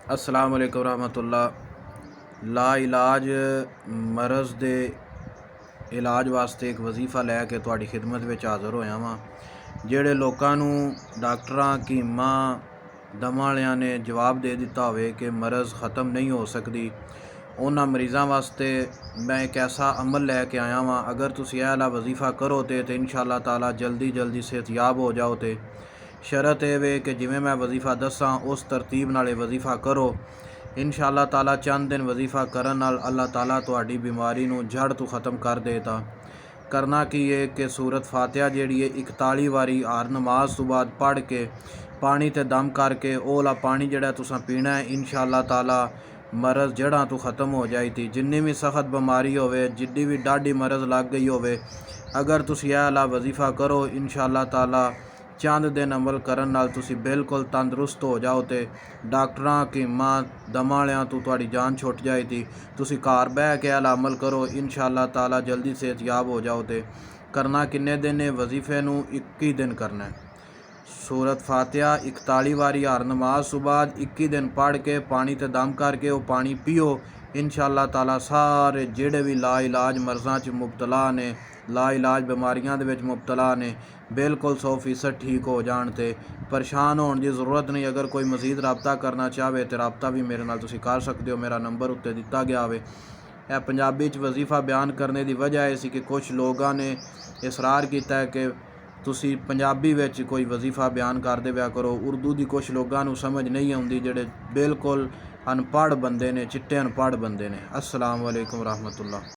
अस्सलाम वालेकुम रहमतुल्लाह। ला इलाज मरज़ दे इलाज वास्ते एक वजीफ़ा लैके तुहाडी खिदमत विच हाज़र होया वां। जिहड़े लोकां नूं डॉक्टरां हकीमां दमां वालियां ने जवाब दे दिता होवे कि मरज़ ख़त्म नहीं हो सकदी, उन्हां मरीज़ां वास्ते मैं एक ऐसा अमल लैके आया वां। अगर तुसीं इह वाला वजीफ़ा करो तो इंशाअल्लाह ताला जल्दी सेहतयाब हो जाओ। तो शरत ये वे कि जिवें मैं वजीफ़ा दसां उस तरतीब नाल वजीफ़ा करो। इंशाअल्लाह ताला चंद दिन वजीफ़ा करन नाल अल्लाह ताला तुहाडी बीमारी नूं जड़ तो ख़त्म कर देता। करना की है कि सूरत फातिहा जिहड़ी है 41 वारी हर नमाज तो बाद पढ़ के पानी ते दम करके ओह वाला पानी जिहड़ा तुसां पीना है, इंशाअल्लाह ताला मरज़ जड़ां तो ख़त्म हो जाए थी। जिन्नी भी सख्त बीमारी होवे, जिड्डी भी डाढ़ी मरज़ लग गई होवे, अगर तुसीं इह वाला वजीफ़ा करो इंशाअल्लाह ताला चंद दिन अमल करन नाल तुसीं बिल्कुल तंदरुस्त हो जाओ। तो डॉक्टरां हकीमां दमां वालियां तो तुहाडी जान छुट जाए थी। तुसीं घर बह के वाला अमल करो, इंशाअल्लाह ताला जल्दी सेहतयाब हो जाओ। तो करना किन्ने दिन है वजीफे नूं 21 दिन करना है। सूरत फातिहा 41 वारी हर नमाज तो बाद 21 दिन पढ़ के पानी ते दम करके वो पानी पियो। इंशाअल्लाह ताला सारे जिहड़े भी ला इलाज मरज़ां च मुबतला ने, ला इलाज बीमारियां दे विच मुबतला ने, बिल्कुल 100% ठीक हो जाण। ते परेशान होने की ज़रूरत नहीं। अगर कोई मज़ीद रबता करना चाहे तो रबता भी मेरे नाल तुसीं कर सकते हो। मेरा नंबर उत्ते दिता गया है। यह पंजाबी च वजीफ़ा बयान करने की वजह ऐसी कि कुछ लोगों ने इसरार किया है कि तुसीं पंजाबी विच कोई वजीफ़ा बयान करदे पिया करो। उर्दू की कुछ लोगों को समझ नहीं आती, जिहड़े बिल्कुल अनपढ़ बंदे ने, चिट्टे अनपढ़ बंदे ने। अस्सलाम वालेकुम रहमतुल्लाह।